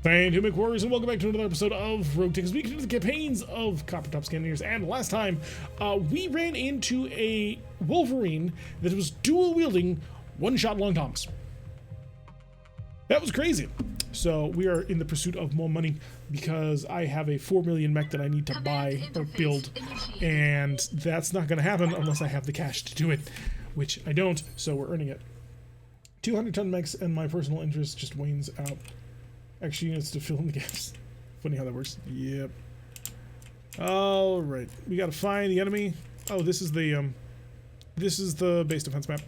Fantastic Warriors, and welcome back to another episode of RogueTech as we continue the campaigns of Copper Top Scanners. And last time, we ran into a Wolverine that was dual wielding one-shot long toms. That was crazy. So we are in the pursuit of more money because I have a 4 million mech that I need to buy or build, and that's not going to happen unless I have the cash to do it, which I don't. So we're earning it. 200-ton mechs, and my personal interest just wanes out. Extra units to fill in the gaps. Funny how that works. Yep. All right, we gotta find the enemy. Oh, this is the base defense map.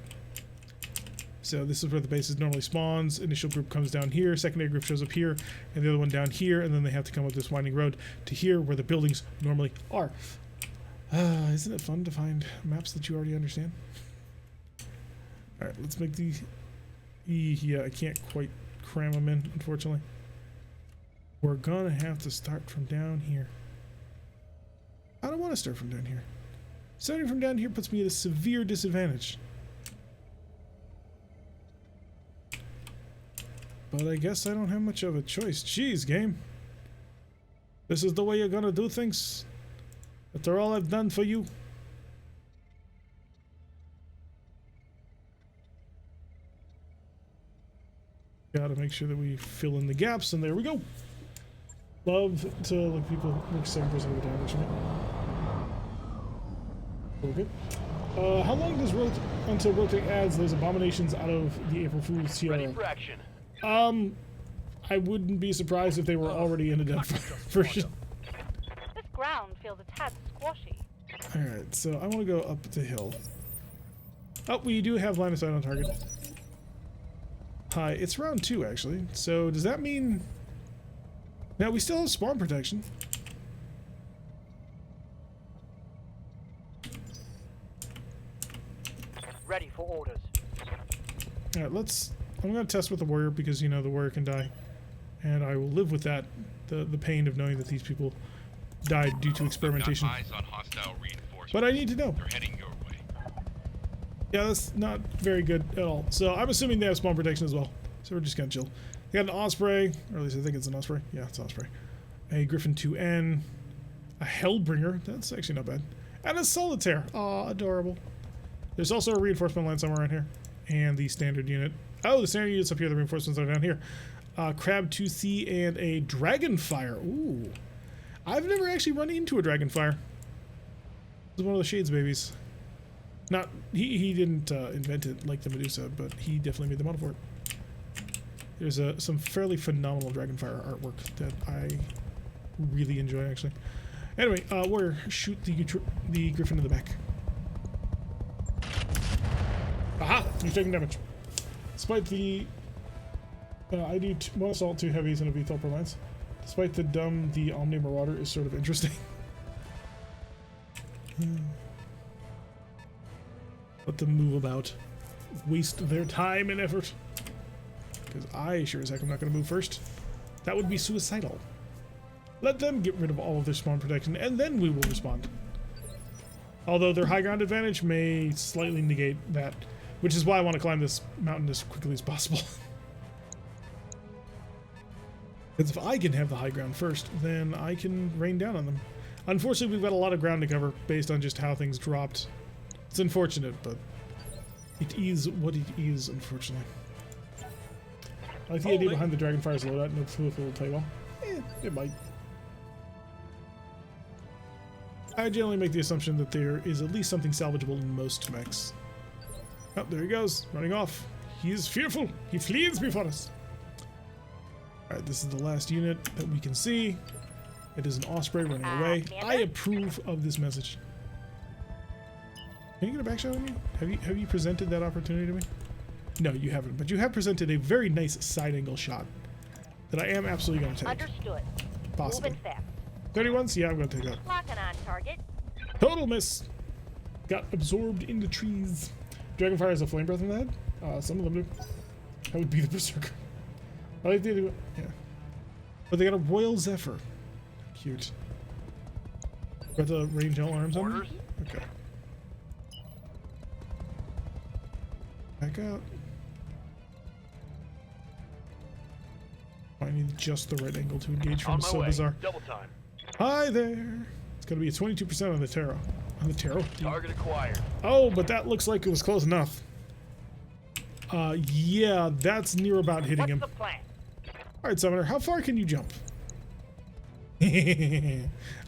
So this is where the base normally spawns. Initial group comes down here. Secondary group shows up here, and the other one down here. And then they have to come up this winding road to here, where the buildings normally are. Isn't it fun to find maps that you already understand? All right, let's make the. Yeah, I can't quite cram them in, unfortunately. We're gonna have to start from down here. I don't want to start from down here. Starting from down here puts me at a severe disadvantage. But I guess I don't have much of a choice. Jeez, game. This is the way you're gonna do things? After all I've done for you? Gotta make sure that we fill in the gaps, and there we go. Love to let people make 7% of the damage. We're good. How long does until RogueTech adds those abominations out of the April Fool's TRL? I wouldn't be surprised if they were already in a dev version. This ground feels a tad squashy. Alright, so I want to go up the hill. Oh, we do have line of sight on target. Hi, it's round 2 actually. So does that mean... Now we still have spawn protection. Ready for orders. Alright, I'm gonna test with the warrior because, you know, the warrior can die. And I will live with that. The pain of knowing that these people died due to experimentation. Eyes on hostile reinforcements. But I need to know. They're heading your way. Yeah, that's not very good at all. So I'm assuming they have spawn protection as well. So we're just gonna chill. They got an Osprey, or at least I think it's an Osprey. Yeah, it's an Osprey. A Griffin 2N, a Hellbringer, that's actually not bad, and a Solitaire. Aw, adorable. There's also a reinforcement line somewhere around here, and the standard unit. Oh, the standard unit's up here. The reinforcements are down here. Crab 2C and a Dragonfire. Ooh, I've never actually run into a Dragonfire. It's one of the Shades babies. Not he didn't invent it like the Medusa, but he definitely made the model for it. There's some fairly phenomenal Dragonfire artwork that I really enjoy, actually. Anyway, warrior, shoot the Griffin in the back. Aha! You're taking damage. Despite the... I do 1 assault, 2 heavies, and a VTOL per lines. Despite the dumb, the Omni Marauder is sort of interesting. Let them move about. Waste their time and effort. Because I sure as heck am not going to move first. That would be suicidal. Let them get rid of all of their spawn protection, and then we will respond. Although their high ground advantage may slightly negate that, which is why I want to climb this mountain as quickly as possible. Because if I can have the high ground first, then I can rain down on them. Unfortunately, we've got a lot of ground to cover based on just how things dropped. It's unfortunate, but it is what it is, unfortunately. I like the idea behind the Dragonfire's loadout. No clue if it will play well. It might. I generally make the assumption that there is at least something salvageable in most mechs. Oh, there he goes, running off. He is fearful. He flees before us. Alright, this is the last unit that we can see. It is an Osprey running away. I approve of this message. Can you get a back shot of me? Have you presented that opportunity to me? No, you haven't, but you have presented a very nice side angle shot that I am absolutely going to take. Understood. Possibly. Moving fast. 31s? Yeah, I'm going to take that. Locking on target. Total miss. Got absorbed in the trees. Dragonfire has a flame breath in the head. Some of them do. That would be the Berserker. I like the other one. Yeah. But they got a Royal Zephyr. Cute. Got the range all arms on them? Okay. Back out. I need just the right angle to engage from. On my So way. bizarre. Double time. Hi there. It's gonna be a 22% on the tarot. On the tarot. Target acquired. Oh, but that looks like it was close enough. Yeah, that's near about hitting him. What's the plan? All right, Summoner, how far can you jump?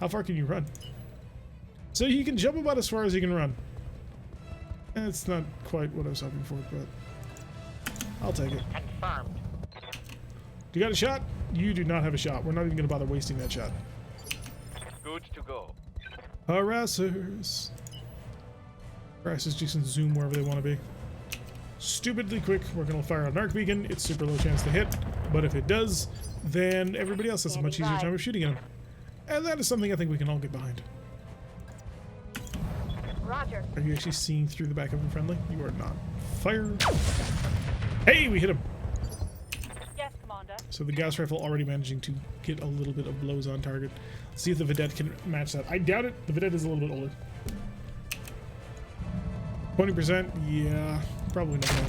How far can you run? So you can jump about as far as you can run. That's not quite what I was hoping for, but I'll take it. Confirmed. You got a shot? You do not have a shot. We're not even going to bother wasting that shot. Good to go. Harassers. Harassers just can zoom wherever they want to be. Stupidly quick. We're going to fire an arc beacon. It's super low chance to hit, but if it does, then everybody else has a much easier time of shooting at him. And that is something I think we can all get behind. Roger. Are you actually seeing through the back of a friendly? You are not. Fire. Hey, we hit him. Yes, Commander. So the Gauss Rifle already managing to get a little bit of blows on target. See if the Vedette can match that. I doubt it. The Vedette is a little bit older. 20%? Yeah, probably not.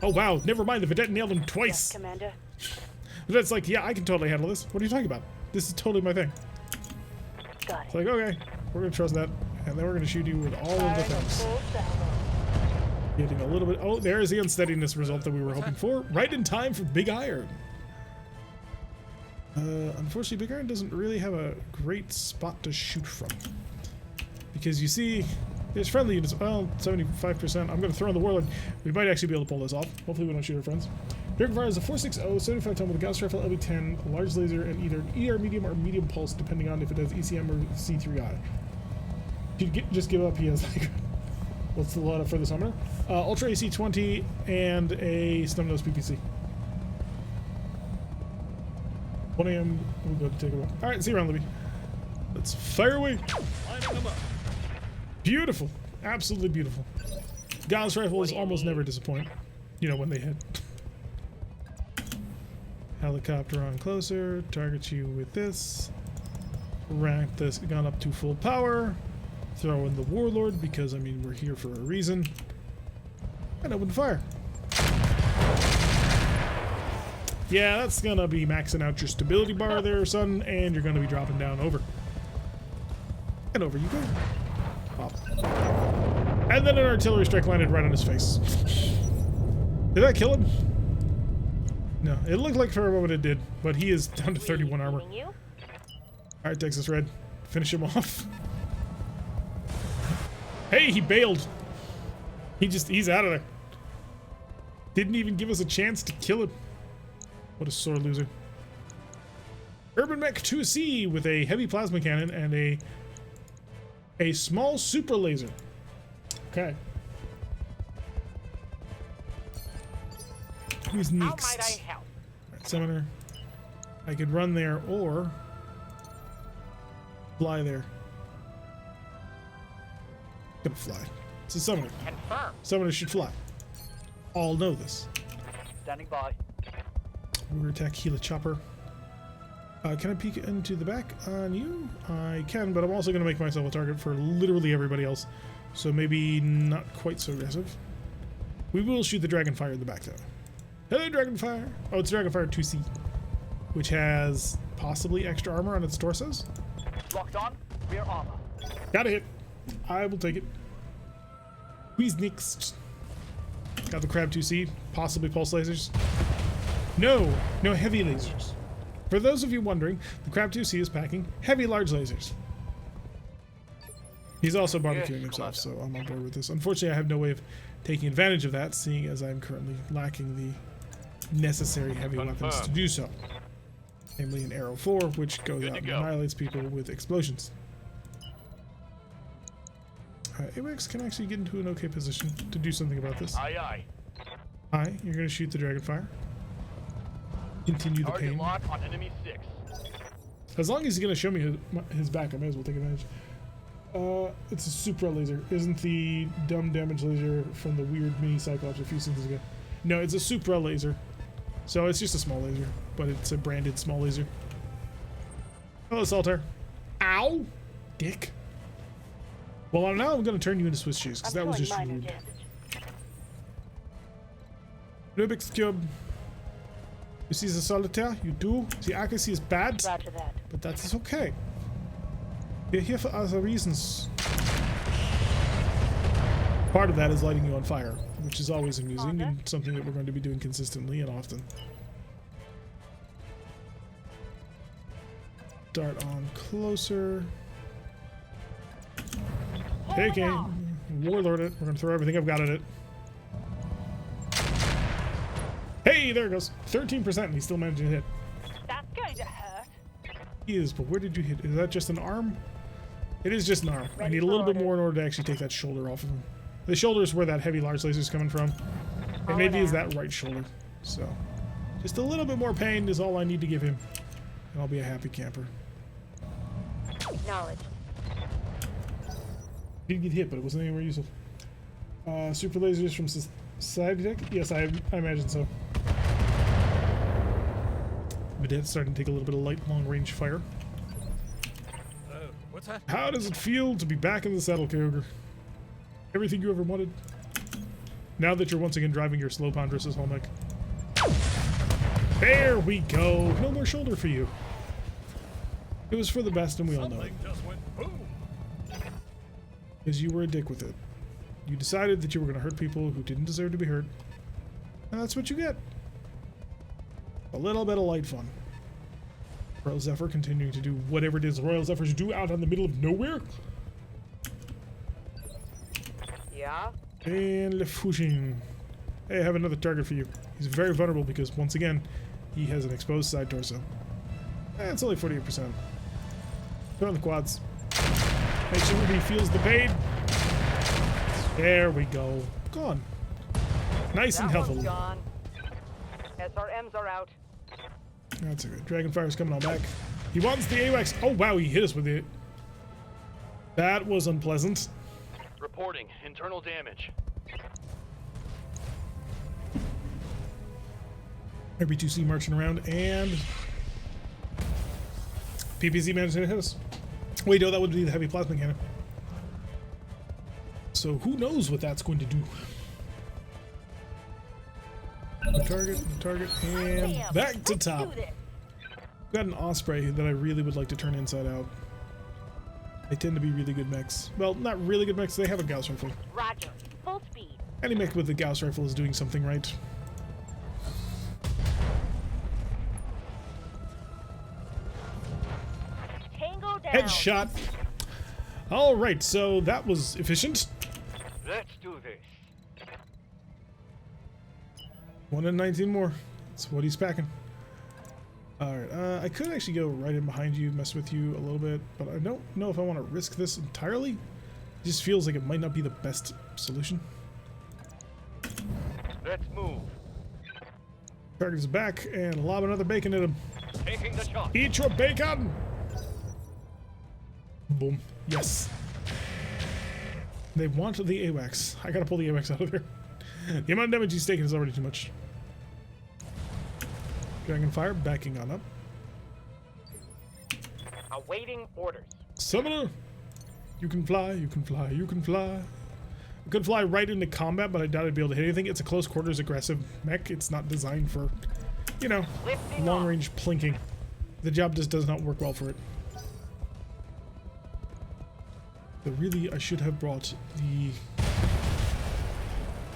Oh, wow. Never mind. The Vedette nailed him twice. Yes, Commander. Vedette's like, yeah, I can totally handle this. What are you talking about? This is totally my thing. Got It's it. like, okay, we're going to trust that. And then we're going to shoot you with all of the things. Full salvo. Getting a little bit. Oh, there's the unsteadiness result that we were hoping for. Right in time for Big Iron. Unfortunately, Big Iron doesn't really have a great spot to shoot from. Because you see, there's friendly units. Well, 75%. I'm going to throw in the Warlord. We might actually be able to pull this off. Hopefully, we don't shoot our friends. Dragon Fire is a 4.60, 75 ton with a Gauss Rifle, LB10, a large laser, and either an ER medium or medium pulse, depending on if it has ECM or C3I. If you just give up, he has like. What's the lot for the summoner? Ultra AC 20 and a Snub-Nose PPC. 1 a.m. We'll go to take a walk. All right, see you around, Libby. Let's fire away. Lining them up. Beautiful. Absolutely beautiful. Gauss Rifles almost never disappoint. You know, when they hit. Helicopter on closer. Target you with this. Rank this gun up to full power. Throw in the Warlord because, I mean, we're here for a reason. And open fire. Yeah, that's gonna be maxing out your stability bar there, son, and you're gonna be dropping down over. And over you go. Pop. And then an artillery strike landed right on his face. Did that kill him? No, it looked like for a moment it did, but he is down to 31 armor. Receiving you. Alright, Texas Red. Finish him off. Hey, he bailed. He's out of there. Didn't even give us a chance to kill him. What a sore loser. Urban Mech 2C with a heavy plasma cannon and a small super laser. Okay. Who's How next? might I help? Right, Summoner. I could run there or fly there. Gonna fly. It's a summoner. Confirm. Summoners should fly. All know this. Standing by. RogueTech, Gila Chopper. Can I peek into the back on you? I can, but I'm also going to make myself a target for literally everybody else. So maybe not quite so aggressive. We will shoot the Dragonfire in the back, though. Hello, Dragonfire! Oh, it's Dragonfire 2C, which has possibly extra armor on its torsos. Locked on. Rear armor. Got a hit. I will take it. Who's next? Got the Crab 2C, possibly pulse lasers. No heavy lasers. For those of you wondering, the Crab 2C is packing heavy large lasers. He's also barbecuing himself, so I'm on board with this. Unfortunately, I have no way of taking advantage of that, seeing as I'm currently lacking the necessary heavy weapons to do so. Namely an Arrow 4, which goes out and annihilates people with explosions. AWACS can actually get into an okay position to do something about this. Aye, aye. Hi, you're going to shoot the Dragonfire. Continue the Target pain. lock on enemy 6. As long as he's going to show me his back, I may as well take advantage. It's a Supra laser. Isn't the dumb damage laser from the weird mini Cyclops a few seasons ago? No, it's a Supra laser. So it's just a small laser, but it's a branded small laser. Hello, Salter. Ow! Dick. Well, now I'm going to turn you into Swiss cheese, because that was just rude. Damage. Rubik's Cube. You see the solitaire? You do? The accuracy is bad, Roger that. but that is okay. We're here for other reasons. Part of that is lighting you on fire, which is always amusing and something that we're going to be doing consistently and often. Dart on closer. Take aim. Warlord it. We're going to throw everything I've got at it. Hey, there it goes. 13% and he's still managing to hit. That's going to hurt. He is, but where did you hit? Is that just an arm? It is just an arm. I Ready need a for little bit orders. more in order to actually take that shoulder off of him. The shoulder is where that heavy large laser is coming from. And Follow maybe it's down. that right shoulder. So, just a little bit more pain is all I need to give him. And I'll be a happy camper. Knowledge. He did get hit, but it wasn't anywhere useful. Super lasers from Society Tech? Yes, I imagine so. But it's starting to take a little bit of light, long-range fire. What's that? How does it feel to be back in the saddle, Kyogre? Everything you ever wanted? Now that you're once again driving your slow Ponderous's Holmec. There we go. No more shoulder for you. It was for the best, and we all know it. Just went boom. Because you were a dick with it. You decided that you were going to hurt people who didn't deserve to be hurt. And that's what you get. A little bit of light fun. Royal Zephyr continuing to do whatever it is Royal Zephyrs do out in the middle of nowhere. Yeah? And Lefouching. Hey, I have another target for you. He's very vulnerable because, once again, he has an exposed side torso. It's only 48%. Throw in the quads. Make sure he feels the pain. There we go. Gone. Nice and That one's healthily. gone. SRMs are out. That's okay. Dragonfire's coming on back. He wants the AWACS. Oh, wow, he hit us with it. That was unpleasant. Reporting internal damage. RB2C marching around, and PPZ managed to hit us. Wait, no, that would be the heavy plasma cannon. So who knows what that's going to do. The target, and Damn, back to let's top. do this. Got an Osprey that I really would like to turn inside out. They tend to be really good mechs. Well, not really good mechs, they have a Gauss Rifle. Roger. Full speed. Any mech with the Gauss Rifle is doing something right. Tango down. Headshot. Alright, so that was efficient. Let's do this. 1 in 19 more. That's what he's packing. Alright, I could actually go right in behind you, mess with you a little bit, but I don't know if I want to risk this entirely. It just feels like it might not be the best solution. Let's move. Target's back, and lob another bacon at him. Taking the shot. Eat your bacon! Boom. Yes. They want the AWACS. I gotta pull the AWACS out of there. The amount of damage he's taking is already too much. Dragonfire backing on up. Awaiting orders. Summoner! You can fly, you can fly, you can fly. I could fly right into combat, but I doubt I'd be able to hit anything. It's a close quarters aggressive mech. It's not designed for, you know, Lifting long off. range plinking. The job just does not work well for it. But really, I should have brought the...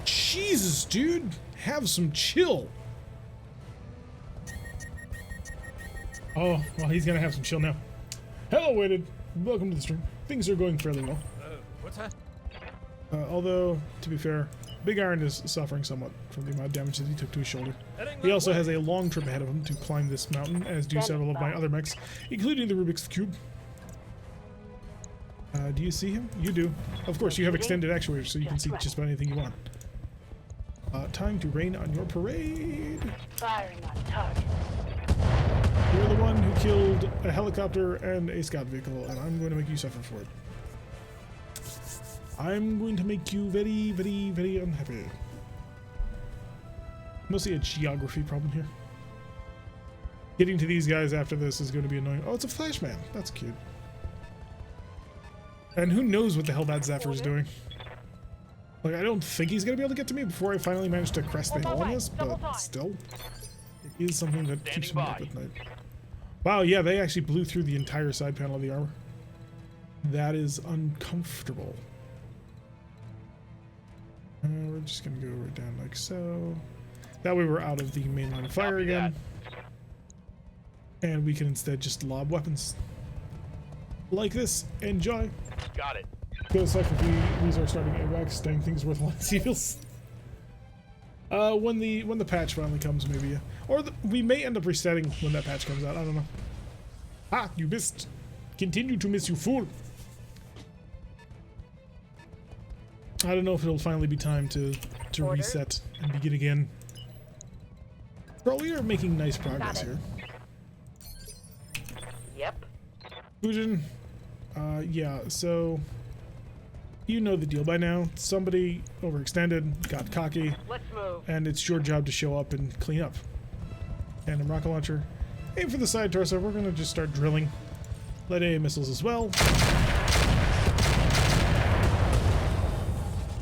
Jesus, dude! Have some chill! Oh, well, he's gonna have some chill now. Hello, Waited. Welcome to the stream. Things are going fairly well. What's that? Although, to be fair, Big Iron is suffering somewhat from the amount of damage that he took to his shoulder. He also has a long trip ahead of him to climb this mountain, as do several of my other mechs, including the Rubik's Cube. Do you see him? You do. Of course, you have extended actuators, so you can see just about anything you want. Time to rain on your parade. Firing on target. You're the one who killed a helicopter and a scout vehicle, and I'm going to make you suffer for it. I'm going to make you very, very, very unhappy. Mostly a geography problem here. Getting to these guys after this is going to be annoying. Oh, it's a Flashman. That's cute. And who knows what the hell that Zephyr's doing. Like, I don't think he's going to be able to get to me before I finally manage to crest the hole in this, but still. is something that keeps Standing me up by. at night. Wow, yeah, they actually blew through the entire side panel of the armor. That is uncomfortable. We're just gonna go right down like so. That way we're out of the main line of fire Copy again. And we can instead just lob weapons. Like this. Enjoy. Got it. Gonna suck if we lose our starting AWACS. Dang things worth a lot of seals. When the patch finally comes, maybe. Yeah. Or we may end up resetting when that patch comes out. I don't know. Ah, you missed. Continue to miss, you fool. I don't know if it'll finally be time to Order. reset and begin again. Bro, we are making nice progress Got it. here. Yep. Fusion. Yeah, so you know the deal by now. Somebody overextended, got cocky, Let's move. and it's your job to show up and clean up. Tandem rocket launcher. Aim for the side torso. We're gonna just start drilling. Lead A missiles as well.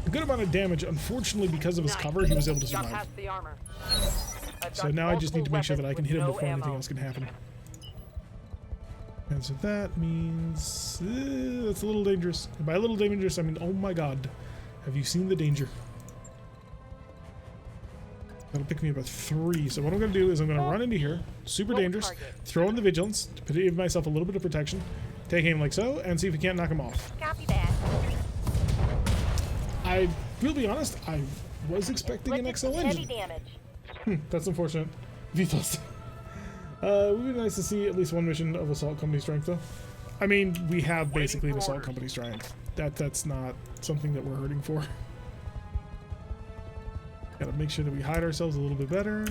A good amount of damage. Unfortunately, because of his cover, he was able to Got survive. past the armor. I've So got now I just need to make sure that I multiple can hit him weapons before with anything no else can happen. And so that means that's a little dangerous. And by a little dangerous, I mean, oh my god, have you seen the danger? That'll pick me up a 3. So what I'm going to do is I'm going to run into here, super Roll dangerous, target. throw in the vigilance to give myself a little bit of protection, take aim like so, and see if we can't knock him off. Copy that. I will be honest, I was expecting an Inflicted XL heavy engine. damage. That's unfortunate. Vito's. It would be nice to see at least one mission of Assault Company strength, though. I mean, we have basically an for Assault orders. Company strength. That's not something that we're hurting for. Gotta make sure that we hide ourselves a little bit better.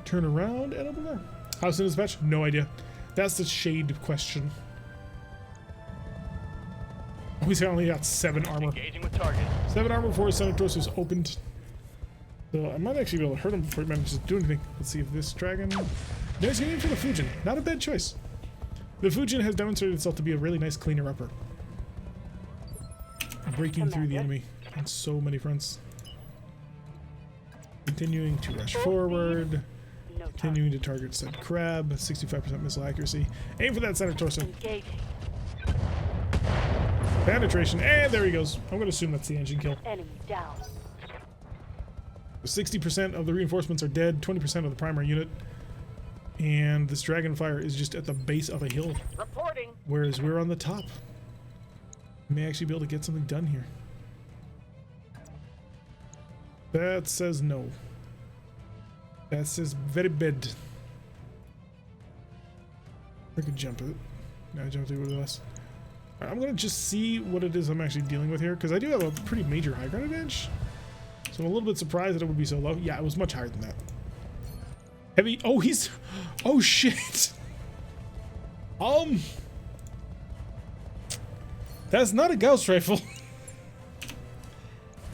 Turn around and open there. How soon is the patch? No idea. That's the shade question. He's only got 7 armor. Engaging with target. 7 armor before his center torso is opened. So I might actually be able to hurt him before he manages to do anything. Let's see if this dragon... No, he's going for the Fujin. Not a bad choice. The Fujin has demonstrated itself to be a really nice cleaner upper. Breaking through the enemy on so many fronts. Continuing to rush forward. No target. Continuing to target said crab. 65% missile accuracy. Aim for that center torso. Engaging. Penetration. And there he goes. I'm going to assume that's the engine kill. Enemy down. 60% of the reinforcements are dead. 20% of the primary unit. And this Dragonfire is just at the base of a hill, Reporting. whereas we're on the top. We may actually be able to get something done here. That says no. That says very bad. I could jump it. No, I jumped it with us. Alright, I'm gonna just see what it is I'm actually dealing with here, because I do have a pretty major high ground advantage. So I'm a little bit surprised that it would be so low. Yeah, it was much higher than that. Heavy. Oh, he's. Oh shit. That's not a Gauss rifle.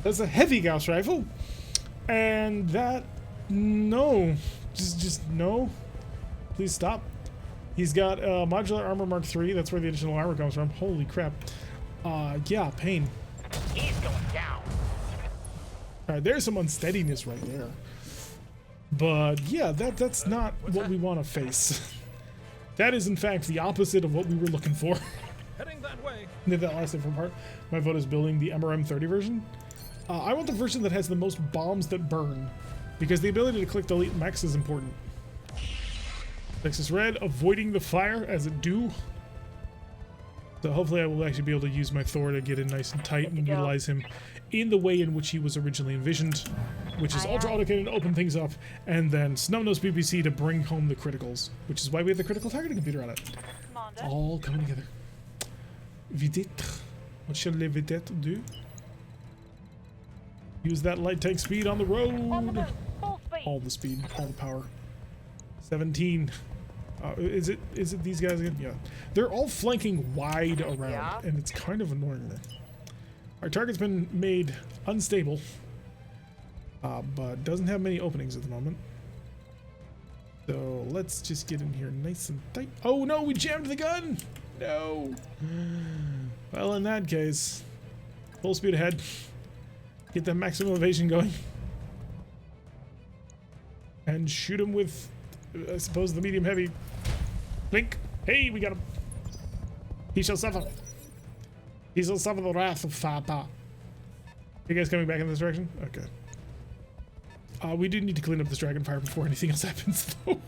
That's a heavy Gauss rifle, and that no, just no. Please stop. He's got modular armor Mark III. That's where the additional armor comes from. Holy crap. Yeah, pain. He's going down. All right, there's some unsteadiness right there. But yeah, that's not what we want to face. That is in fact the opposite of what we were looking for. Heading that way. Did that last different part? My vote is building the MRM30 version. I want the version that has the most bombs that burn, because the ability to click delete max is important. Texas Red, avoiding the fire as it do. So hopefully I will actually be able to use my Thor to get in nice and tight and utilize him in the way in which he was originally envisioned, which is ultra autocannon to open things up, and then Snubnose PPC to bring home the criticals, which is why we have the critical targeting computer on it. It's all coming together. Vedette. What shall les vedettes do? Use that light tank speed on the road. Full speed. All the speed, all the power. 17. Is it these guys again? Yeah. They're all flanking wide around, Yeah. and it's kind of annoying me. Our target's been made unstable, but doesn't have many openings at the moment. So let's just get in here nice and tight. Oh no, we jammed the gun! No! Well, in that case, full speed ahead. Get that maximum evasion going. And shoot him with I suppose the medium heavy. Blink. Hey, we got him. He shall suffer. He shall suffer the wrath of Fata. You guys coming back in this direction? Okay. We do need to clean up this dragonfire before anything else happens, though.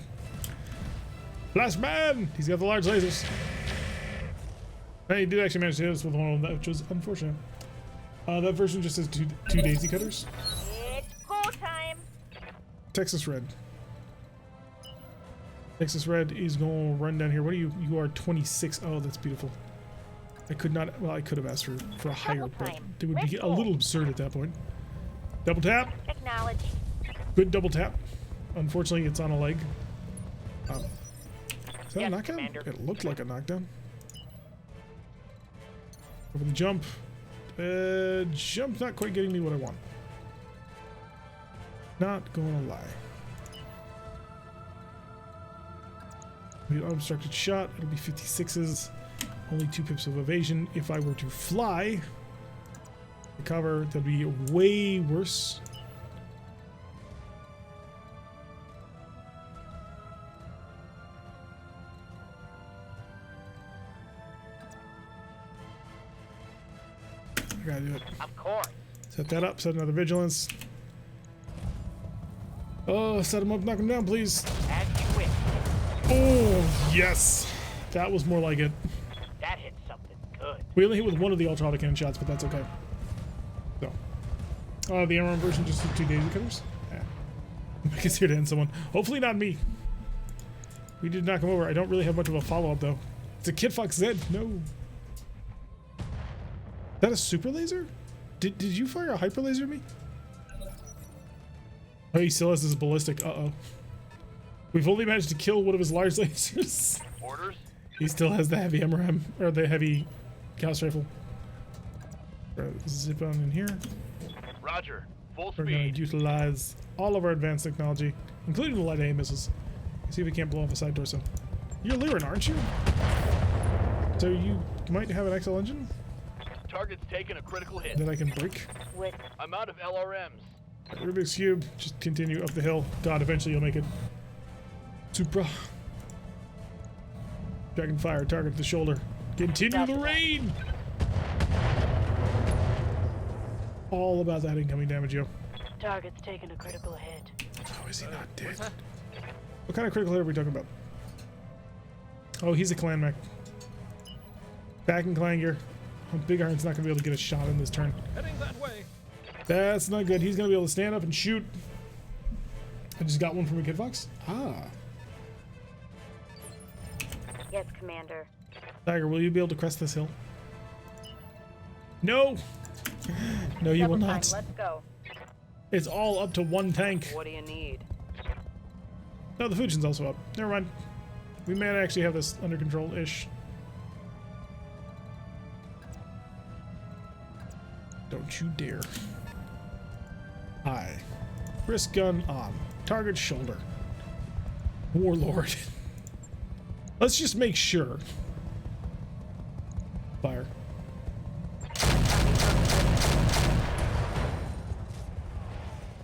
Flashman! He's got the large lasers. He did actually manage to hit us with one of them, which was unfortunate. That version just says two daisy cutters. It's go time. Texas Red. Texas Red is going to run down here. What are you? You are 26. Oh, that's beautiful. I could not. Well, I could have asked for a higher, but it would be a little absurd at that point. Double tap. Acknowledge. Good double tap. Unfortunately, it's on a leg. Is that a knockdown? Commander. It looked like a knockdown. Over the jump. Jump not quite getting me what I want. Not gonna lie. Unobstructed shot. It'll be 56s. Only 2 pips of evasion. If I were to fly, the cover, that'd be way worse. I gotta do it. Of course. Set that up. Set another vigilance. Oh, set him up. Knock him down, please. As you wish. Oh, yes. That was more like it. That hit something good. We only hit with one of the ultra cannon shots, but that's okay. So, the MRM version just did 2 daisy cutters. Yeah. Mike is here to end someone. Hopefully not me. We did knock him over. I don't really have much of a follow-up though. It's a Kid Fox Z. No. Is that a super laser? Did you fire a hyper laser at me? Oh, he still has his ballistic. Uh-oh. We've only managed to kill one of his large lasers. Orders? He still has the heavy MRM, or the heavy Gauss Rifle. Zip on in here. Roger. Full We're going speed. to utilize all of our advanced technology, including the light aim missiles. See if we can't blow off a side torso. You're Lyran, aren't you? So you might have an XL engine Target's taking a critical hit. that I can break. With I'm out of LRMs. Rubik's Cube, just continue up the hill. God, eventually you'll make it. Supra. Dragonfire, target the shoulder. Continue the rain! All about that incoming damage, yo. target's taking a critical hit. Oh, is he not dead? What kind of critical hit are we talking about? Oh, he's a clan mech. Back in clan gear. Oh, Big Iron's not gonna be able to get a shot in this turn. Heading that way. That's not good. He's gonna be able to stand up and shoot. I just got one from a Kid Fox. Ah. Yes, Commander. Tiger, will you be able to crest this hill? No! No, you will Double time, not. let's go. It's all up to one tank. What do you need? No, the Fujin's also up. Never mind. We may actually have this under control-ish. Don't you dare. Aye. Wrist gun on. Target shoulder. Warlord. Let's just make sure. Fire.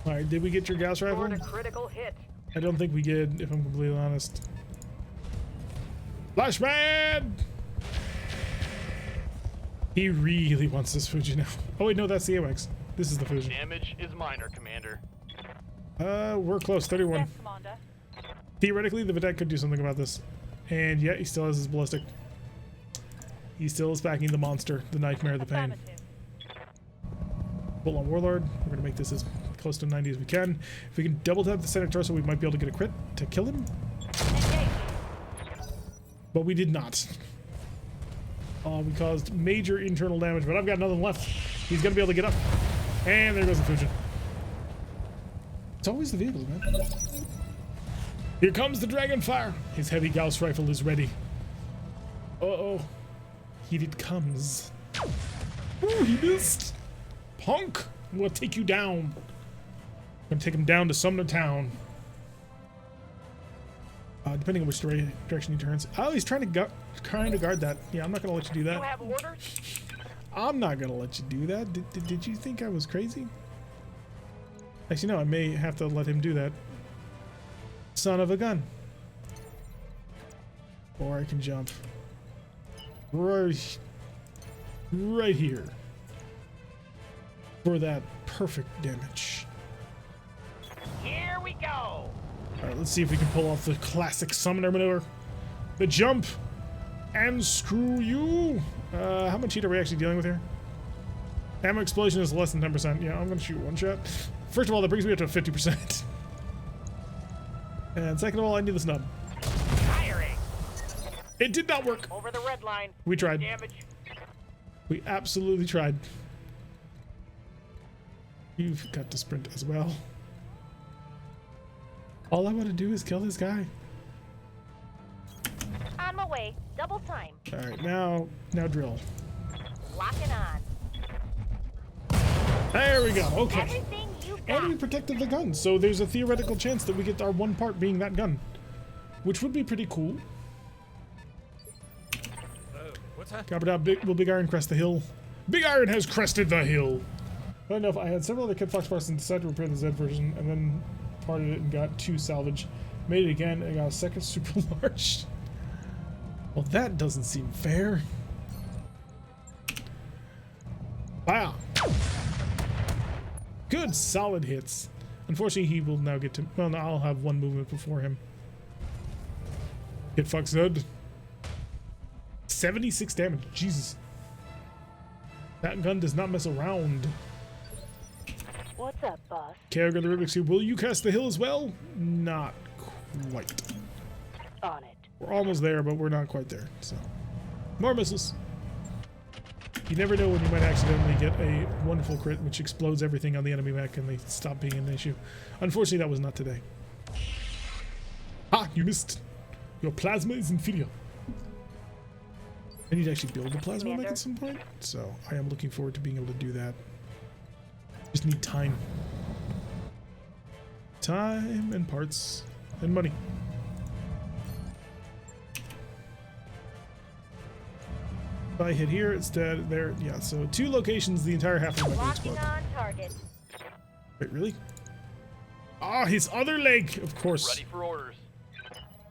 Alright, did we get your Gauss rifle? Scored a critical hit. I don't think we did, if I'm completely honest. Flashman! He really wants this Fuji now. Oh wait, no, that's the AMX. This is the Fuji. Damage is minor, Commander. We're close, 31. Yes, Commander. Theoretically, the Vedette could do something about this. And yeah, he still has his ballistic. He still is backing the monster, the nightmare, the pain. Affirmative. Full on Warlord. We're gonna make this as close to 90 as we can. If we can double tap the center torso, we might be able to get a crit to kill him. Engage. But we did not. We caused major internal damage, but I've got nothing left. He's gonna be able to get up. And there goes the Fujin. It's always the vehicles, man. Here comes the Dragonfire. His heavy Gauss rifle is ready. Uh-oh. Here it comes. Ooh, he missed. Punk, we'll take you down. I'm gonna take him down to Sumner Town. Depending on which direction he turns. Oh, he's trying to guard that. Yeah, I'm not gonna let you do You that. have orders? I'm not gonna let you do that. Did you think I was crazy? Actually, no, I may have to let him do that. Son of a gun. Or I can jump right here for that perfect damage. Here we go. All right, let's see if we can pull off the classic summoner maneuver. The jump and screw you. How much heat are we actually dealing with here? Ammo explosion is less than 10%. Yeah, I'm gonna shoot one shot. First of all, that brings me up to 50%. And second of all, I need the snub. Firing. It did not work. Over the red line. We tried. Damage. We absolutely tried. You've got to sprint as well. All I want to do is kill this guy. On my way. Double time. All right, now drill. Locking on. There we go. Okay. Everything you And got. we protected the gun, so there's a theoretical chance that we get our one part being that gun, which would be pretty cool. What's that? Copper out. Will Big Iron crest the hill? Big Iron has crested the hill. I don't know if I had several other Kid Fox parts and decided to repair the Z version, and then parted it and got 2 salvage. Made it again and got a second super large. Well, that doesn't seem fair. Wow. Good, solid hits. Unfortunately, he will now get to... Well, no, I'll have one movement before him. Hit Fox Zed. 76 damage. Jesus. That gun does not mess around. What's up, boss? Kerrigan the Rubik's Cube. Will you cast the hill as well? Not quite. On it. We're almost there, but we're not quite there. So, more missiles. You never know when you might accidentally get a wonderful crit which explodes everything on the enemy mech and they stop being an issue. Unfortunately, that was not today. Ah, you missed. Your plasma is inferior. I need to actually build a plasma mech at some point, so I am looking forward to being able to do that. Just need time. Time and parts and money. If I hit here, it's dead. There, yeah. So 2 locations, the entire half of my Locking explode. on target. Wait, really? Ah, his other leg, of course. Ready for orders.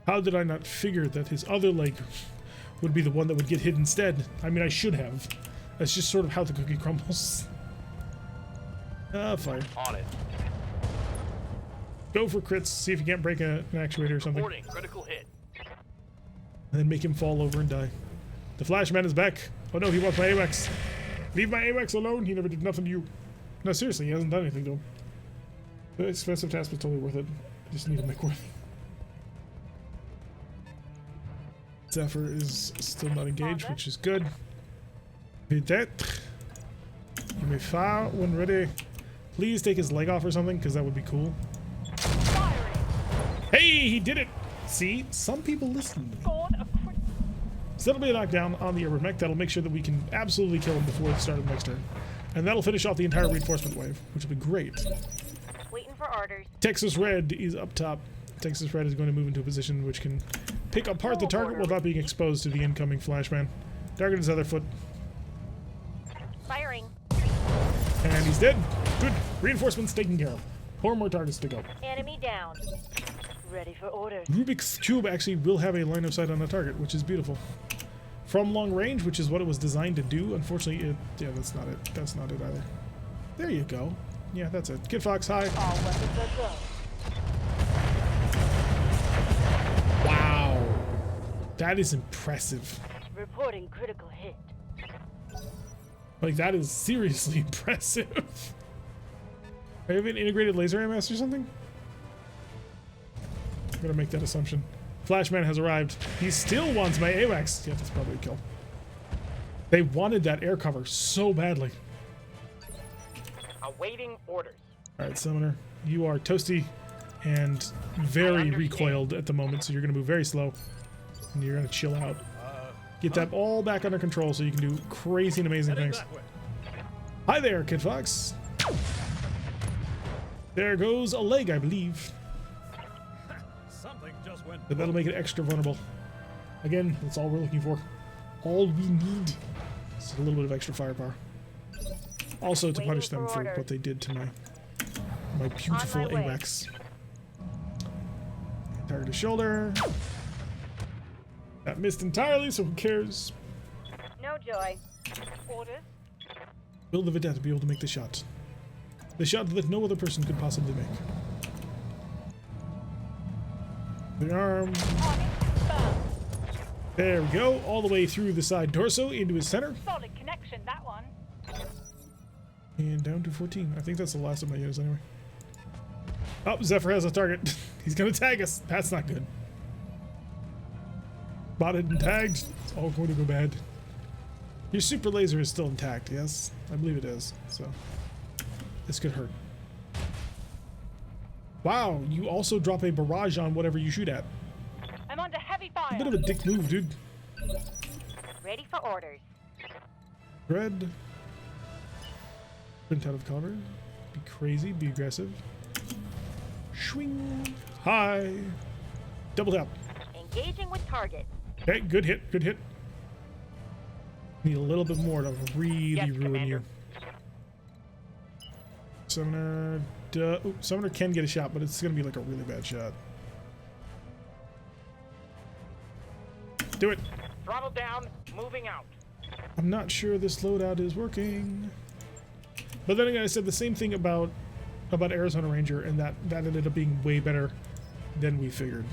How did I not figure that his other leg would be the one that would get hit instead? I mean, I should have. That's just sort of how the cookie crumbles. Fire. On it. Go for crits. See if you can't break an actuator or something. Reporting. Critical hit. And then make him fall over and die. The Flashman is back. Oh no, he wants my AWACS. Leave my AWACS alone. He never did nothing to you. No, seriously, he hasn't done anything to him. The expensive task was totally worth it. I just need to make worth. Zephyr is still not engaged, which is good. Peut-être. You may fire when ready. Please take his leg off or something, because that would be cool. Firing. Hey, he did it! See, some people listen to me. Scored a crit. So that'll be a knockdown on the mech. That'll make sure that we can absolutely kill him before the start of the next turn. And that'll finish off the entire reinforcement wave, which will be great. Waiting for orders. Texas Red is up top. Texas Red is going to move into a position which can pick apart the target without being exposed to the incoming Flashman. Target his other foot. Firing. And he's dead. Good. Reinforcements taken care of. 4 more targets to go. Enemy down. Ready for orders. Rubik's Cube actually will have a line of sight on the target, which is beautiful. From long range, which is what it was designed to do. Unfortunately, yeah, that's not it. That's not it either. There you go. Yeah, that's it. Kid Fox, hi. All weapons are go. Wow. That is impressive. Reporting critical hit. Like, that is seriously impressive. Are you have an integrated laser AMS or something? I'm gonna make that assumption. Flashman has arrived. He still wants my AWACS. Yeah, that's probably a kill. They wanted that air cover so badly. Awaiting orders. Alright, Summoner. You are toasty and very recoiled at the moment, so you're gonna move very slow. And you're gonna chill out. Get that all back under control so you can do crazy and amazing things. Hi there, Kid Fox. There goes a leg, I believe. Something just went. But that'll make it extra vulnerable. Again, that's all we're looking for. All we need is a little bit of extra firepower. Also to punish them for what they did to my beautiful On my way. AWACS. Target his shoulder. That missed entirely, so who cares? No joy. Orders. Will the Vedette be able to make the shot? The shot that no other person could possibly make. The arm. There we go. All the way through the side torso into his center. Solid connection, that one. And down to 14. I think that's the last of my units anyway. Oh, Zephyr has a target. He's gonna tag us. That's not good. Spotted and tagged. It's all going to go bad. Your super laser is still intact, yes? I believe it is. So this could hurt. Wow, you also drop a barrage on whatever you shoot at. I'm under heavy A fire. bit of a dick move, dude. Ready for orders. Red. Print out of cover. Be crazy, be aggressive. Swing. High. Double tap. Engaging with target. Okay, good hit, good hit. Need a little bit more to really Yes, ruin Commander. you. Summoner. Ooh, Summoner can get a shot, but it's gonna be like a really bad shot. Do it. Throttle down. Moving out. I'm not sure this loadout is working. But then again, I said the same thing about Arizona Ranger, and that ended up being way better than we figured.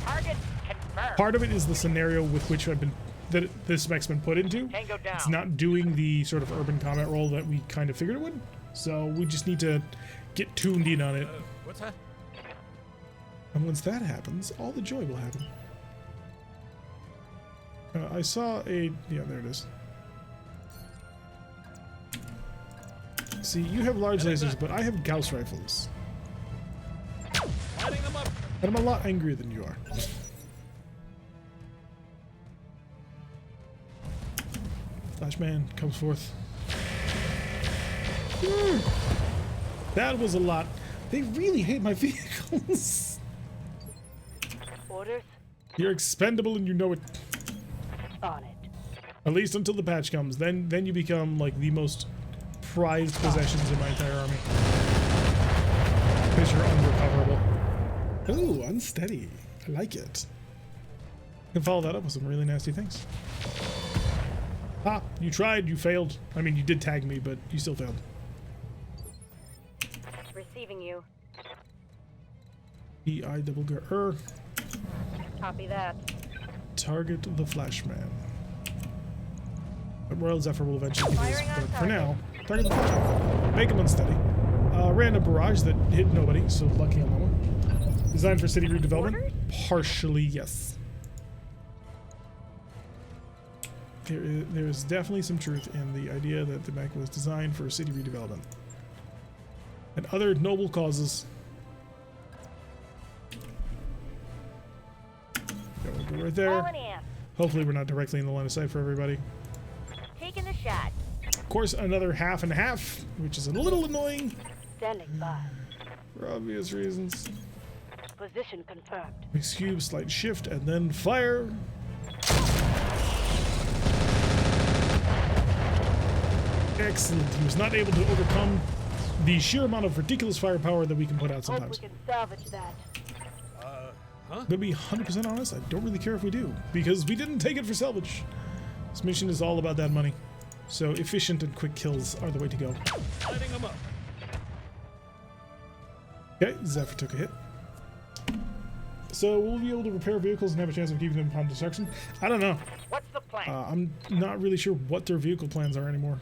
Target confirmed. Part of it is the scenario with which this mech's been put into. Tango down. It's not doing the sort of urban combat role that we kind of figured it would. So we just need to get tuned in on it. What's that? And once that happens, all the joy will happen. I saw a... Yeah, there it is. See, you have large lasers, but I have Gauss Rifles. Lighting them up. And I'm a lot angrier than you are. Flashman comes forth. That was a lot. They really hate my vehicles. Orders. You're expendable and you know it. On it. At least until the patch comes. Then you become like the most prized possessions in my entire army. Because you're unrecoverable. Ooh, unsteady. I like it. You can follow that up with some really nasty things. Ah, you tried, you failed. I mean, you did tag me, but you still failed. Receiving you. EI double GR. Copy that. Target the Flashman. But Royal Zephyr will eventually get his, Firing on but for target. now, target the Flashman. Make him unsteady. Random barrage that hit nobody, so lucky on that one. Designed for city redevelopment? Orders? Partially, yes. There is definitely some truth in the idea that the mech was designed for city redevelopment. And other noble causes. That will go right there. Falling in. Hopefully we're not directly in the line of sight for everybody. Taking the shot. Of course, another half and a half, which is a little annoying Standing by. for obvious reasons. Position confirmed. Mix cube, slight shift, and then fire. Excellent. He was not able to overcome the sheer amount of ridiculous firepower that we can put out Hope we sometimes. can salvage that. To be 100% honest, I don't really care if we do, because we didn't take it for salvage. This mission is all about that money. So efficient and quick kills are the way to go. Lighting them up. Okay, Zephyr took a hit. So we'll be able to repair vehicles and have a chance of keeping them upon destruction? I don't know. What's the plan? I'm not really sure what their vehicle plans are anymore.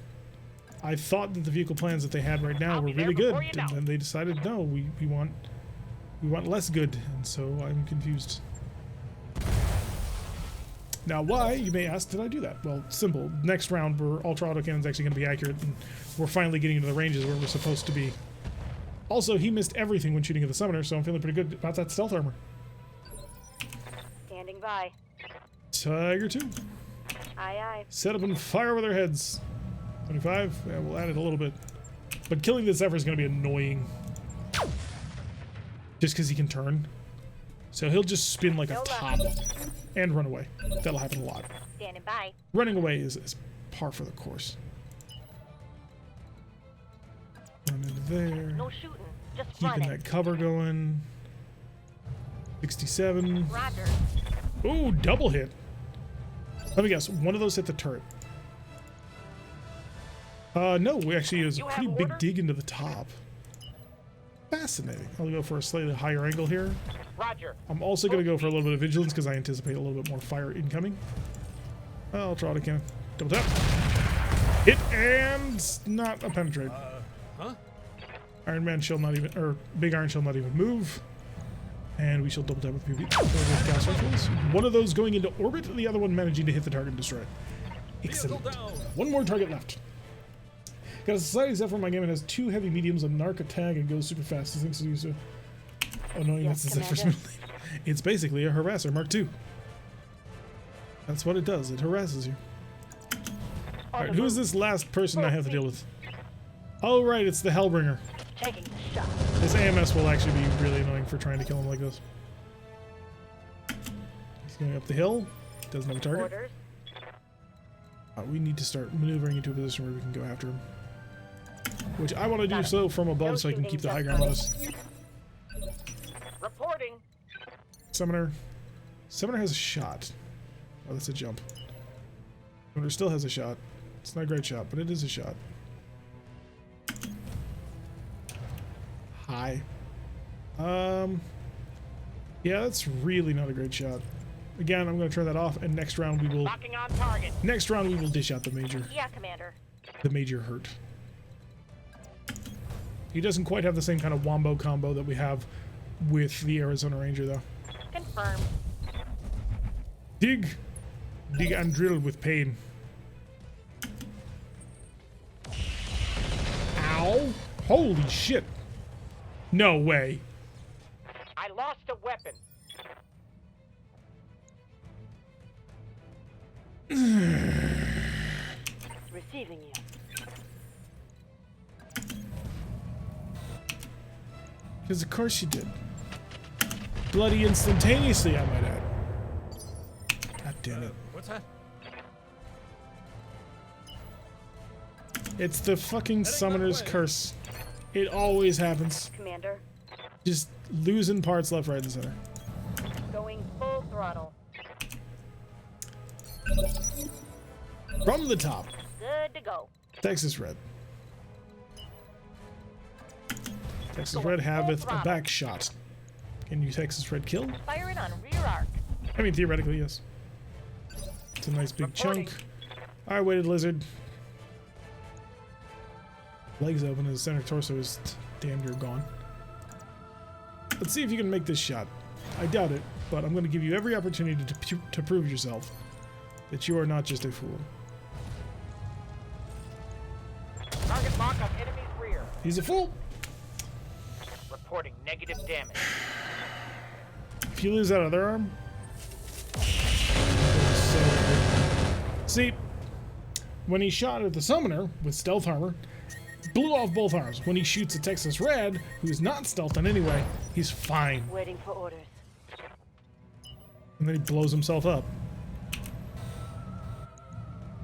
I thought that the vehicle plans that they had right now I'll were be there really good, before you and know. then they decided no, we want less good, and so I'm confused. Now, why, you may ask, did I do that? Well, simple. Next round, where Ultra Autocannon's actually going to be accurate, and we're finally getting into the ranges where we're supposed to be. Also, he missed everything when shooting at the Summoner, so I'm feeling pretty good about that stealth armor. Standing by. Tiger 2. Aye, aye. Set up and fire with our heads. 25? Yeah, we'll add it a little bit. But killing this Zephyr is going to be annoying. Just because he can turn. So he'll just spin like a top and run away. That'll happen a lot. Standing by. Running away is par for the course. Run into there. No shooting. Just Keeping running. that cover going. 67. Roger. Ooh, double hit. Let me guess. One of those hit the turret. No, we actually use a You pretty have big orders? dig into the top. Fascinating. I'll go for a slightly higher angle here. Roger. I'm also going to go for a little bit of vigilance because I anticipate a little bit more fire incoming. Ultra cannon. Double tap. Hit and not a penetrate. Huh? Iron Man shall not even, or Big Iron shall not even move. And we shall double tap with with Gauss Rifles. One of those going into orbit, and the other one managing to hit the target and destroy it. Vehicle Excellent. down. One more target left. Got a Society Zephyr in my game. It has 2 heavy mediums, a narc attack, and goes super fast. These things are used to. Oh no, Yes, that's the Zephyr's Commander. middle name. It's basically a harasser Mark II. That's what it does. It harasses you. All right, who is this last person I have to deal with? Oh right, it's the Hellbringer. Taking the shot. This AMS will actually be really annoying for trying to kill him like this. He's going up the hill. Doesn't have a target. Orders. We need to start maneuvering into a position where we can go after him. Which I want to do Got it. so from above No so I can shooting, keep the just high ground on us. Reporting. Summoner. Summoner has a shot. Oh, that's a jump. Summoner still has a shot. It's not a great shot, but it is a shot. High. Yeah, that's really not a great shot. Again, I'm going to turn that off, and next round we will. Locking on target. Next round we will dish out the major Yeah, Commander. hurt. He doesn't quite have the same kind of wombo combo that we have with the Arizona Ranger, though. Confirmed. Dig and drill with pain. Ow! Holy shit! No way. I lost a weapon. Receiving you. Because of course you did. Bloody instantaneously, I might add. God damn it. What's that? It's the fucking summoner's curse. It always happens. Commander. Just losing parts left, right, and center. Going full throttle. From the top, Good to go. Texas Red. Texas Red haveth a back shot. Can you Texas Red kill? Firing on rear arc. I mean, theoretically, yes. It's a nice big Reporting. chunk. Alright, weighted lizard. Legs open, his center torso is damn near gone. Let's see if you can make this shot. I doubt it, but I'm going to give you every opportunity to prove yourself that you are not just a fool. Target lock on enemy's rear. He's a fool. Reporting negative damage. If you lose that other arm. See, when he shot at the summoner with stealth armor, blew off both arms. When he shoots at Texas Red, who's not stealthed in any way, he's fine. Waiting for orders. And then he blows himself up.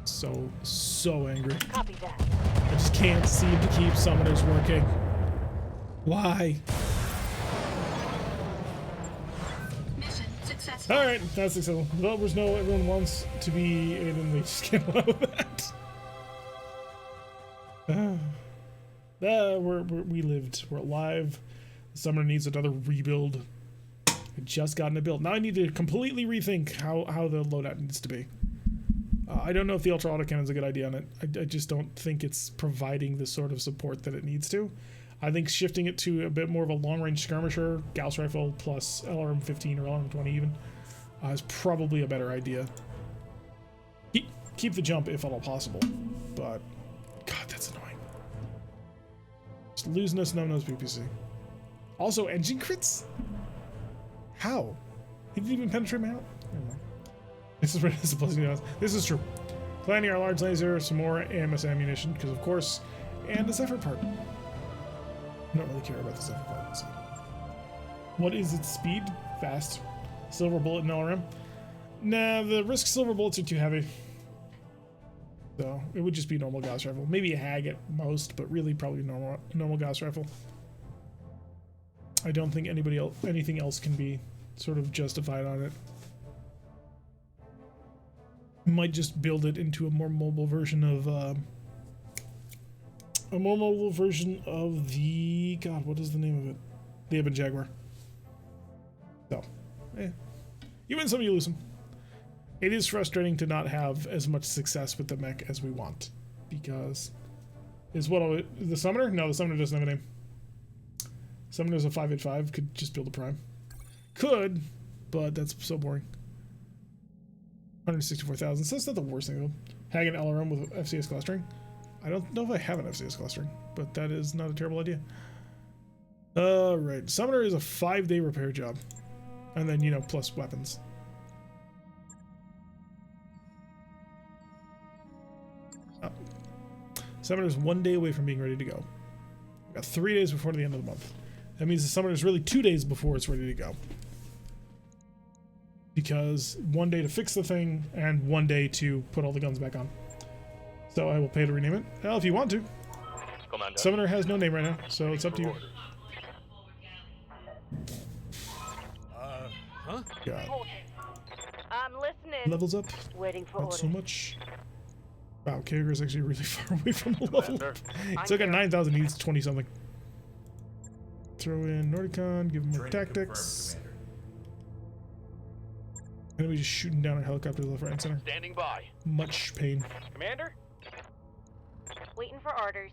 So angry. Copy that. I just can't seem to keep summoners working. Why? Mission successful. Alright, that's successful. Developers know everyone wants to be in and they just can't allow that. We lived. We're alive. The summoner needs another rebuild. I just gotten a build. Now I need to completely rethink how the loadout needs to be. I don't know if the ultra autocannon is a good idea on it. I just don't think it's providing the sort of support that it needs to. I think shifting it to a bit more of a long-range skirmisher, Gauss Rifle plus LRM-15 or LRM-20 even, is probably a better idea. Keep the jump if at all possible, but God, that's annoying. Just losing us no-nos PPC. Also, engine crits? How? He didn't even penetrate my helmet? Never mind. This is this is pleasant news. This is true. Planning our large laser, some more AMS ammunition, because of course, and a Zephyr part. I don't really care about the Zephyr part. So. What is its speed? Fast. Silver bullet and LRM? Nah, the risk silver bullets are too heavy. So it would just be normal Gauss rifle. Maybe a Hag at most, but really probably normal Gauss rifle. I don't think anything else can be sort of justified on it. Might just build it into a more mobile version of the God. What is the name of it? The Ebon Jaguar. So, you win some, you lose some. It is frustrating to not have as much success with the mech as we want, because the summoner? No, the summoner doesn't have a name. Summoner's a 585. Could just build a prime. Could, but that's so boring. 164,000. So that's not the worst thing though. Hagen LRM with FCS clustering. I don't know if I have an FCS clustering, but that is not a terrible idea. Right. Summoner is a 5-day repair job. And then, you know, plus weapons. Oh. Summoner's 1 day away from being ready to go. We've got 3 days before the end of the month. That means the summoner's really 2 days before it's ready to go. Because 1 day to fix the thing and 1 day to put all the guns back on. So I will pay to rename it. Well, if you want to. Commander. Summoner has no name right now, so it's up to you. Huh? God. I'm listening. Levels up. Waiting for Not orders. so much. Wow, Kager's actually really far away from the level. Commander. Still got 9,000, needs 20 something. Throw in Nordicon, give him more tactics. Enemy just shooting down our helicopter left, right, and center. Standing by. Much pain. Commander? Waiting for orders.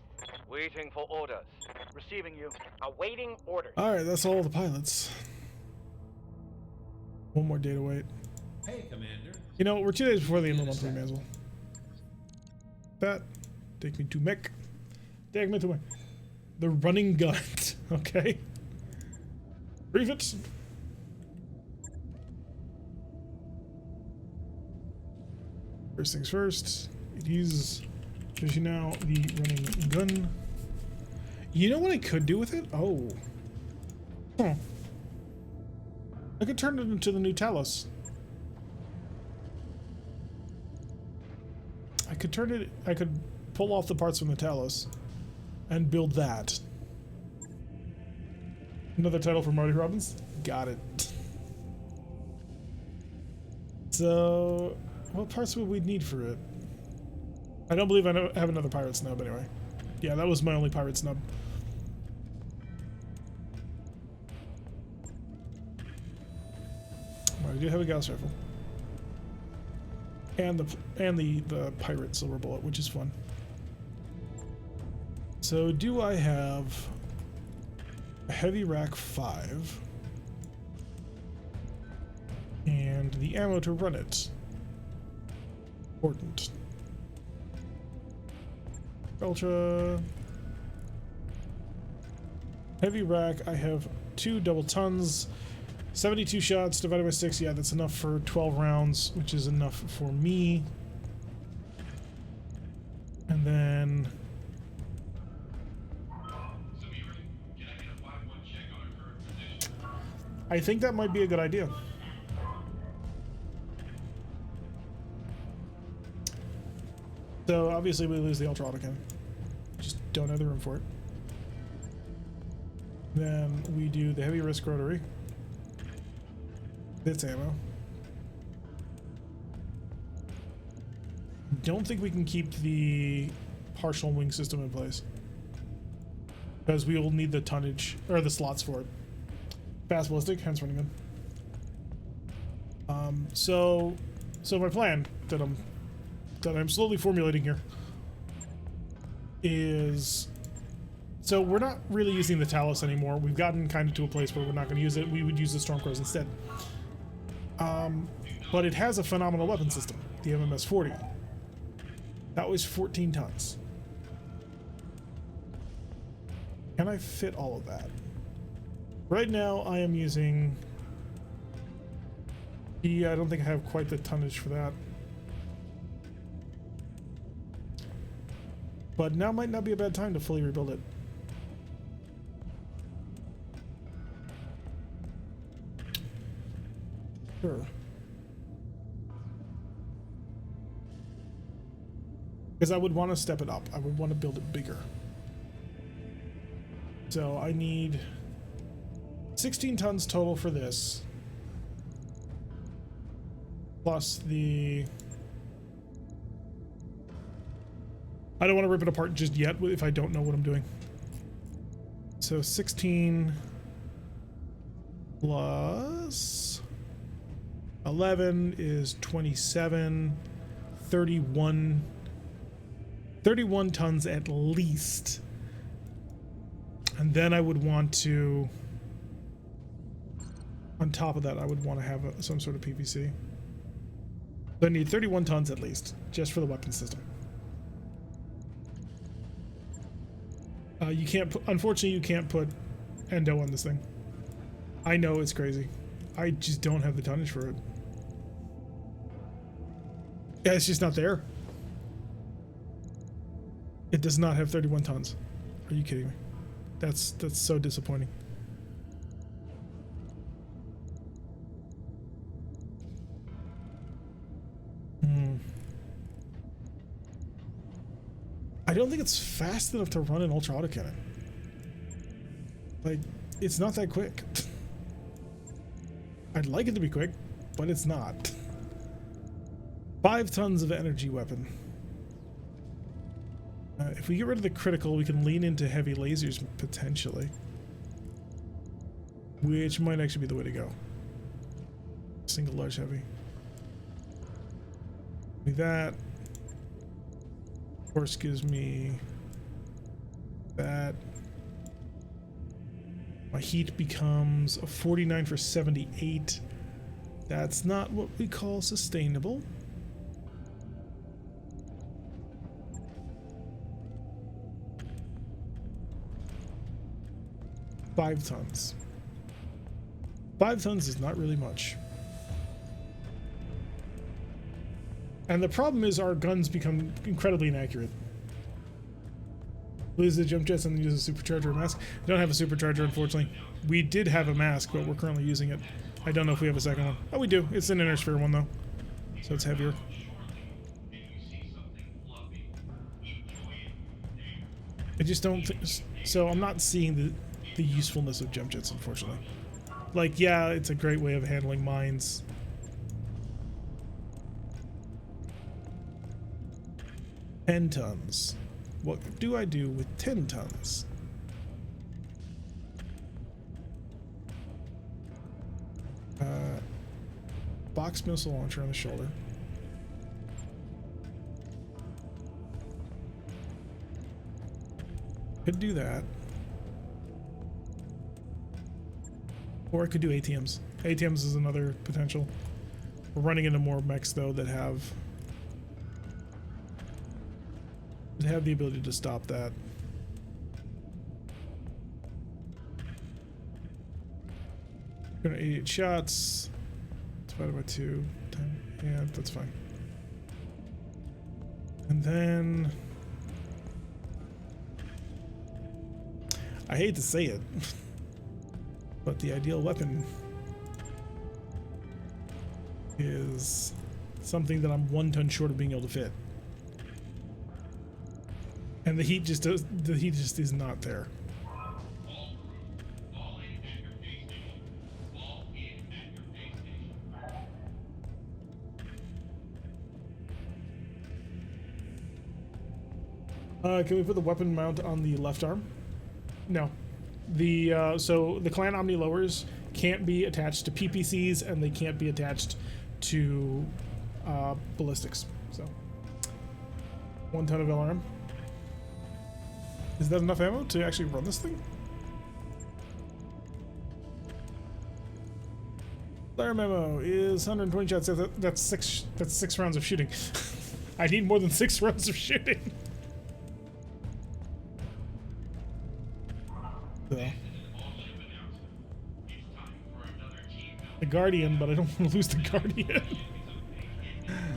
Waiting for orders. Receiving you. Awaiting orders. Alright, that's all the pilots. One more day to wait. Hey, Commander. You know, we're 2 days before the end of the month, we may as well. That. Take me to mech. Take me to mech. The running gun. Okay. Brief it. First things first. It is, as you know, the running gun. You know what I could do with it? Oh. Huh. I could turn it into the new Talos. I could pull off the parts from the Talos and build that. Another title for Marty Robbins? Got it. So, what parts would we need for it? I don't believe I have another pirate snub anyway. Yeah, that was my only pirate snub. I do have a Gauss Rifle. And the pirate silver bullet, which is fun. So do I have a heavy rack 5 and the ammo to run it? Important. Ultra heavy rack. I have 2 double tons. 72 shots divided by 6, yeah, that's enough for 12 rounds, which is enough for me. And then... I think that might be a good idea. So, obviously we lose the Ultra Auto Cannon. Just don't have the room for it. Then we do the Heavy Risk Rotary. Its ammo. Don't think we can keep the partial wing system in place because we will need the tonnage or the slots for it. Fast ballistic, hence running gun. So my plan that I'm slowly formulating here is, so we're not really using the Talos anymore. We've gotten kind of to a place where we're not going to use it. We would use the Stormcrows instead. But it has a phenomenal weapon system, the MMS 40. That was 14 tons. Can I fit all of that? Right now I am using... Yeah, I don't think I have quite the tonnage for that. But now might not be a bad time to fully rebuild it. Sure. Because I would want to step it up. I would want to build it bigger. So I need 16 tons total for this. Plus the I don't want to rip it apart just yet if I don't know what I'm doing. So 16 plus 11 is 27, 31 tons at least. And then I would want to, on top of that, I would want to have some sort of PVC. So I need 31 tons at least, just for the weapon system. You can't put, unfortunately, you can't put endo on this thing. I know it's crazy. I just don't have the tonnage for it. Yeah, it's just not there. It does not have 31 tons. Are you kidding me? That's so disappointing. I don't think it's fast enough to run an ultra autocannon. Like, it's not that quick. I'd like it to be quick, but it's not. 5 tons of energy weapon. If we get rid of the critical, we can lean into heavy lasers potentially, which might actually be the way to go. Single large heavy. Give me that. Of course, gives me that. My heat becomes a 49 for 78. That's not what we call sustainable. Five tons. 5 tons is not really much. And the problem is our guns become incredibly inaccurate. Lose the jump jets and use a supercharger mask. I don't have a supercharger, unfortunately. We did have a mask, but we're currently using it. I don't know if we have a second one. Oh, we do. It's an inner sphere one, though. So it's heavier. I just don't think... So I'm not seeing the usefulness of jump jets, unfortunately. Like, yeah, it's a great way of handling mines. $10 tons. What do I do with 10 tons? Box missile launcher on the shoulder. Could do that. Or I could do ATMs. ATMs is another potential. We're running into more mechs though that have the ability to stop that. Gonna 88 shots. Divided by 2. 10. Yeah, that's fine. And then I hate to say it, but the ideal weapon is something that I'm 1 ton short of being able to fit. And the heat just is not there. Can we put the weapon mount on the left arm? No. So the Clan Omni lowers can't be attached to PPCs and they can't be attached to ballistics. So 1 ton of LRM. Is that enough ammo to actually run this thing? LRM ammo is 120 shots. That's six rounds of shooting. I need more than 6 rounds of shooting. So. The Guardian, but I don't want to lose the Guardian.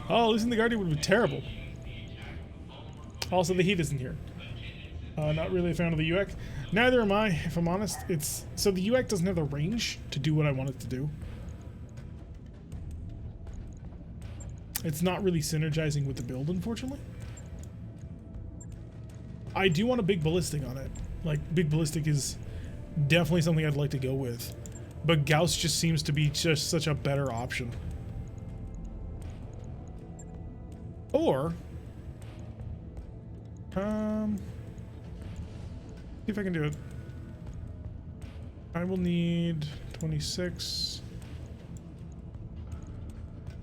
Oh, losing the Guardian would be terrible. Also, the heat isn't here. Not really a fan of the UX. Neither am I, if I'm honest. So the UX doesn't have the range to do what I want it to do. It's not really synergizing with the build, unfortunately. I do want a big ballistic on it. Like, big ballistic is definitely something I'd like to go with. But Gauss just seems to be just such a better option. See if I can do it. I will need 26.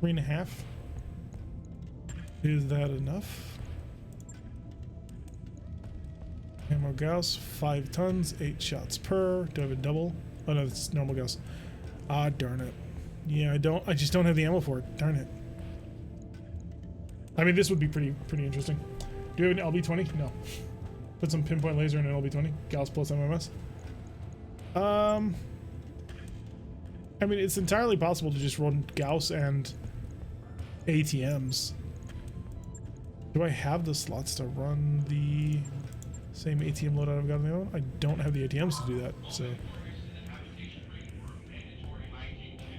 3.5. Is that enough? Ammo Gauss, 5 tons, 8 shots per. Do I have a double? Oh no, it's normal Gauss. Ah, darn it. Yeah, I just don't have the ammo for it. Darn it. I mean, this would be pretty interesting. Do you have an LB20? No. Put some pinpoint laser in an LB20. Gauss plus MMS. I mean, it's entirely possible to just run Gauss and ATMs. Do I have the slots to run the same ATM loadout I've got on the other one? I don't have the ATMs to do that, so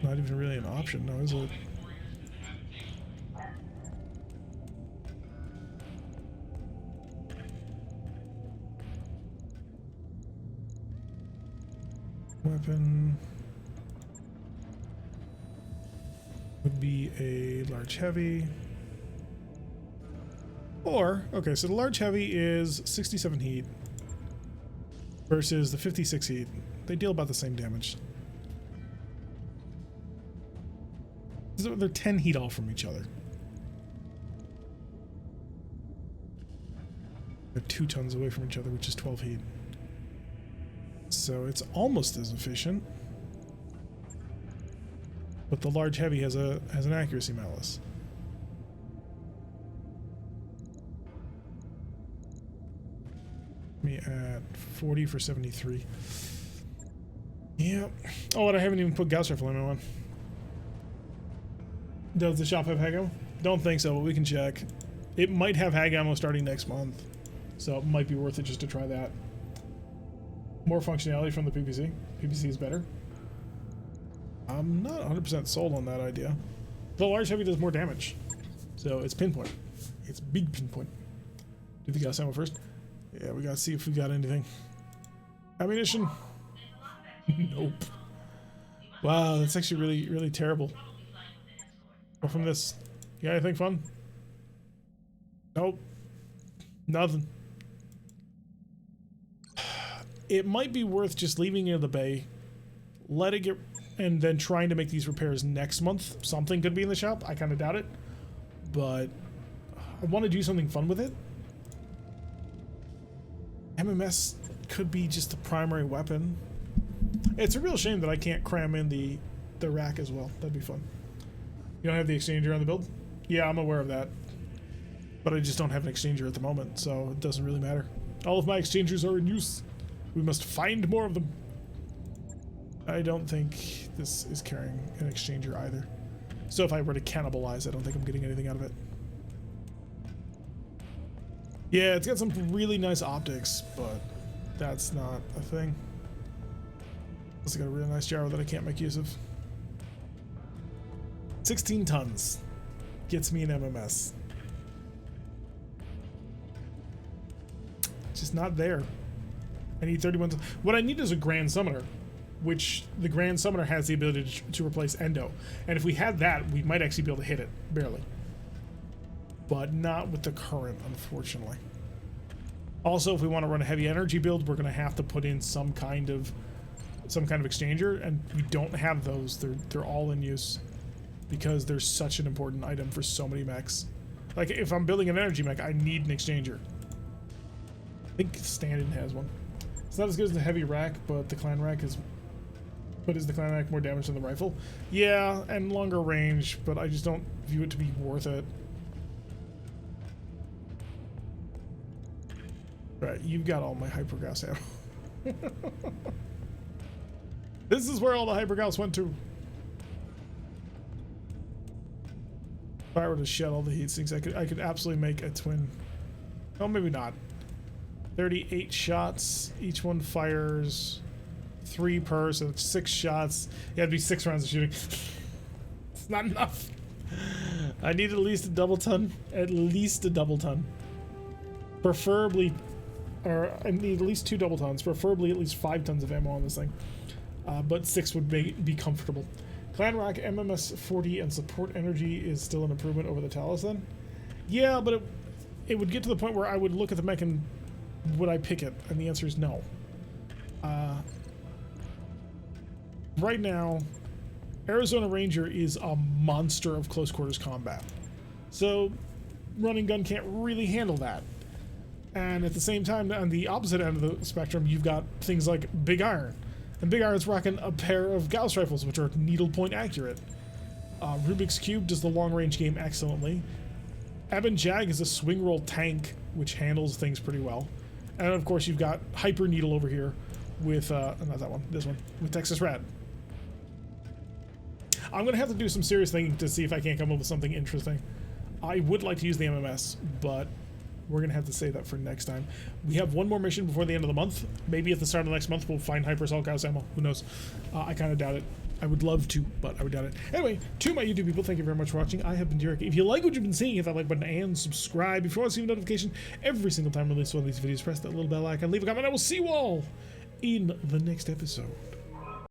not even really an option now, is it? Weapon would be a large heavy. Or, okay, so the large heavy is 67 heat versus the 56 heat. They deal about the same damage. So they're 10 heat off from each other. They're 2 tons away from each other, which is 12 heat. So it's almost as efficient. But the large heavy has an accuracy malus. Me at 40 for 73. Yep. Oh, and I haven't even put Gauss Rifle ammo on. Does the shop have hag ammo? Don't think so, but we can check. It might have hag ammo starting next month, so it might be worth it just to try that. More functionality from the PPC. PPC is better. I'm not 100% sold on that idea. The large heavy does more damage, so it's pinpoint. It's big pinpoint. Do the Gauss ammo first? Yeah, we gotta see if we got anything. Ammunition? Nope. Wow, that's actually really terrible. Go from this. You got anything fun? Nope. Nothing. It might be worth just leaving it in the bay, let it get, and then trying to make these repairs next month. Something could be in the shop. I kind of doubt it, but I want to do something fun with it. MMS could be just the primary weapon. It's a real shame that I can't cram in the rack as well. That'd be fun. You don't have the exchanger on the build? Yeah, I'm aware of that. But I just don't have an exchanger at the moment, so it doesn't really matter. All of my exchangers are in use. We must find more of them. I don't think this is carrying an exchanger either. So if I were to cannibalize, I don't think I'm getting anything out of it. Yeah, it's got some really nice optics, but that's not a thing. It's got a really nice gyro that I can't make use of. 16 tons gets me an MMS. Just not there. I need 31 tons. What I need is a Grand Summoner, which the Grand Summoner has the ability to replace Endo. And if we had that, we might actually be able to hit it, barely. But not with the current, unfortunately. Also, if we want to run a heavy energy build, we're going to have to put in some kind of exchanger, and we don't have those. They're all in use because they're such an important item for so many mechs. Like if I'm building an energy mech, I need an exchanger. I think stand-in has one. It's not as good as the heavy rack, but the clan rack is. But is the clan rack more damage than the rifle? Yeah, and longer range, but I just don't view it to be worth it. Right, you've got all my hypergauss ammo. This is where all the hypergauss went to. If I were to shed all the heat sinks, I could absolutely make a twin. Oh, maybe not. 38 shots. Each one fires 3 per, so it's 6 shots. Yeah, it'd be 6 rounds of shooting. It's not enough. I need at least a double ton. At least a double ton. Preferably, or I need at least 2 double tons. Preferably at least 5 tons of ammo on this thing. But 6 would be comfortable. Clan Rock MMS 40 and support energy is still an improvement over the Talus then. Yeah, but it would get to the point where I would look at the mech and would I pick it? And the answer is no. Right now, Arizona Ranger is a monster of close quarters combat. So running gun can't really handle that. And at the same time, on the opposite end of the spectrum, you've got things like Big Iron. And Big Iron's rocking a pair of Gauss Rifles, which are needlepoint accurate. Rubik's Cube does the long-range game excellently. Eben Jag is a swing roll tank, which handles things pretty well. And of course, you've got Hyper Needle over here with, not that one, this one, with Texas Rat. I'm going to have to do some serious thinking to see if I can't come up with something interesting. I would like to use the MMS, but we're going to have to save that for next time. We have one more mission before the end of the month. Maybe at the start of the next month we'll find Hyper Assault Gauss ammo. Who knows? I kind of doubt it. I would love to, but I would doubt it. Anyway, to my YouTube people, thank you very much for watching. I have been Derek. If you like what you've been seeing, hit that like button and subscribe. If you want to see a notification every single time I release one of these videos, press that little bell icon, leave a comment. I will see you all in the next episode.